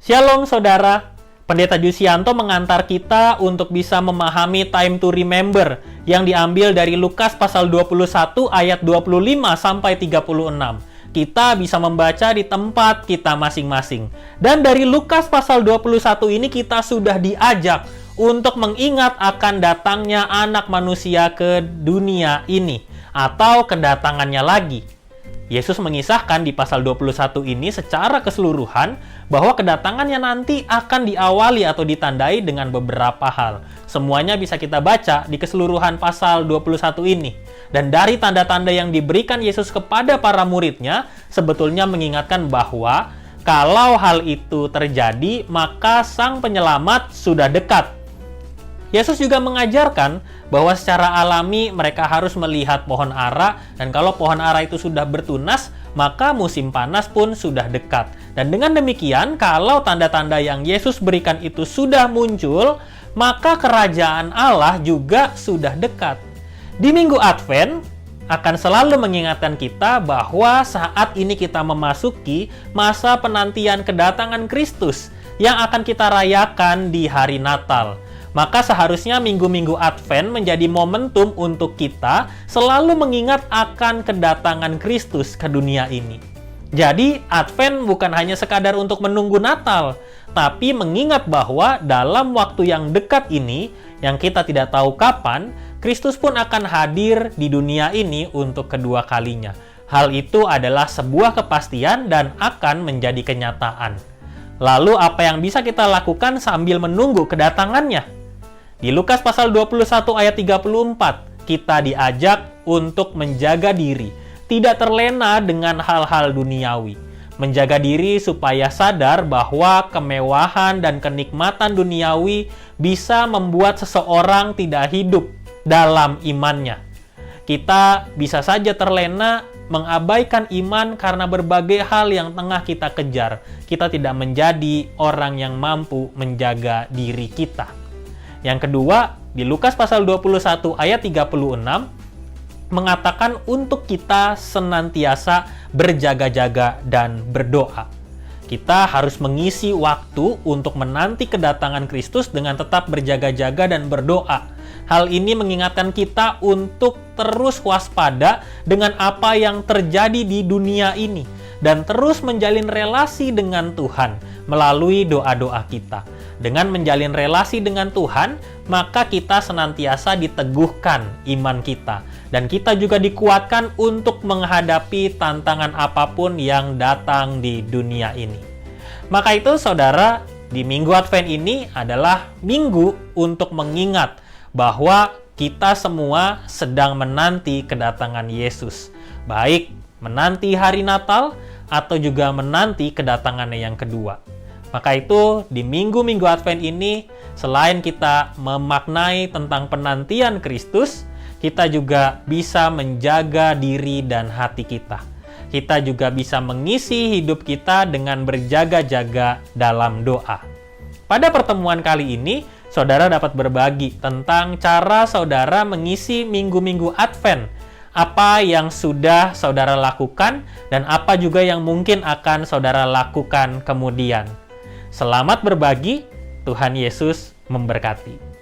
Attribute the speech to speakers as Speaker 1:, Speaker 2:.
Speaker 1: Shalom saudara, Pendeta Jusianto mengantar kita untuk bisa memahami time to remember yang diambil dari Lukas pasal 21 ayat 25 sampai 36. Kita bisa membaca di tempat kita masing-masing. Dan dari Lukas pasal 21 ini kita sudah diajak untuk mengingat akan datangnya anak manusia ke dunia ini atau kedatangannya lagi. Yesus mengisahkan di pasal 21 ini secara keseluruhan bahwa kedatangannya nanti akan diawali atau ditandai dengan beberapa hal. Semuanya bisa kita baca di keseluruhan pasal 21 ini. Dan dari tanda-tanda yang diberikan Yesus kepada para muridnya, sebetulnya mengingatkan bahwa kalau hal itu terjadi, maka Sang Penyelamat sudah dekat. Yesus juga mengajarkan bahwa secara alami mereka harus melihat pohon ara, dan kalau pohon ara itu sudah bertunas, maka musim panas pun sudah dekat. Dan dengan demikian, kalau tanda-tanda yang Yesus berikan itu sudah muncul, maka kerajaan Allah juga sudah dekat. Di Minggu Advent akan selalu mengingatkan kita bahwa saat ini kita memasuki masa penantian kedatangan Kristus yang akan kita rayakan di hari Natal. Maka seharusnya minggu-minggu Advent menjadi momentum untuk kita selalu mengingat akan kedatangan Kristus ke dunia ini. Jadi, Advent bukan hanya sekadar untuk menunggu Natal, tapi mengingat bahwa dalam waktu yang dekat ini, yang kita tidak tahu kapan, Kristus pun akan hadir di dunia ini untuk kedua kalinya. Hal itu adalah sebuah kepastian dan akan menjadi kenyataan. Lalu, apa yang bisa kita lakukan sambil menunggu kedatangannya? Di Lukas pasal 21 ayat 34, kita diajak untuk menjaga diri, tidak terlena dengan hal-hal duniawi. Menjaga diri supaya sadar bahwa kemewahan dan kenikmatan duniawi bisa membuat seseorang tidak hidup dalam imannya. Kita bisa saja terlena mengabaikan iman karena berbagai hal yang tengah kita kejar. Kita tidak menjadi orang yang mampu menjaga diri kita. Yang kedua, di Lukas pasal 21 ayat 36 mengatakan untuk kita senantiasa berjaga-jaga dan berdoa. Kita harus mengisi waktu untuk menanti kedatangan Kristus dengan tetap berjaga-jaga dan berdoa. Hal ini mengingatkan kita untuk terus waspada dengan apa yang terjadi di dunia ini dan terus menjalin relasi dengan Tuhan melalui doa-doa kita. Dengan menjalin relasi dengan Tuhan, maka kita senantiasa diteguhkan iman kita. Dan kita juga dikuatkan untuk menghadapi tantangan apapun yang datang di dunia ini. Maka itu saudara, di Minggu Advent ini adalah minggu untuk mengingat bahwa kita semua sedang menanti kedatangan Yesus. Baik menanti hari Natal atau juga menanti kedatangannya yang kedua. Maka itu, di minggu-minggu Advent ini, selain kita memaknai tentang penantian Kristus, kita juga bisa menjaga diri dan hati kita. Kita juga bisa mengisi hidup kita dengan berjaga-jaga dalam doa. Pada pertemuan kali ini, saudara dapat berbagi tentang cara saudara mengisi minggu-minggu Advent. Apa yang sudah saudara lakukan dan apa juga yang mungkin akan saudara lakukan kemudian. Selamat berbagi, Tuhan Yesus memberkati.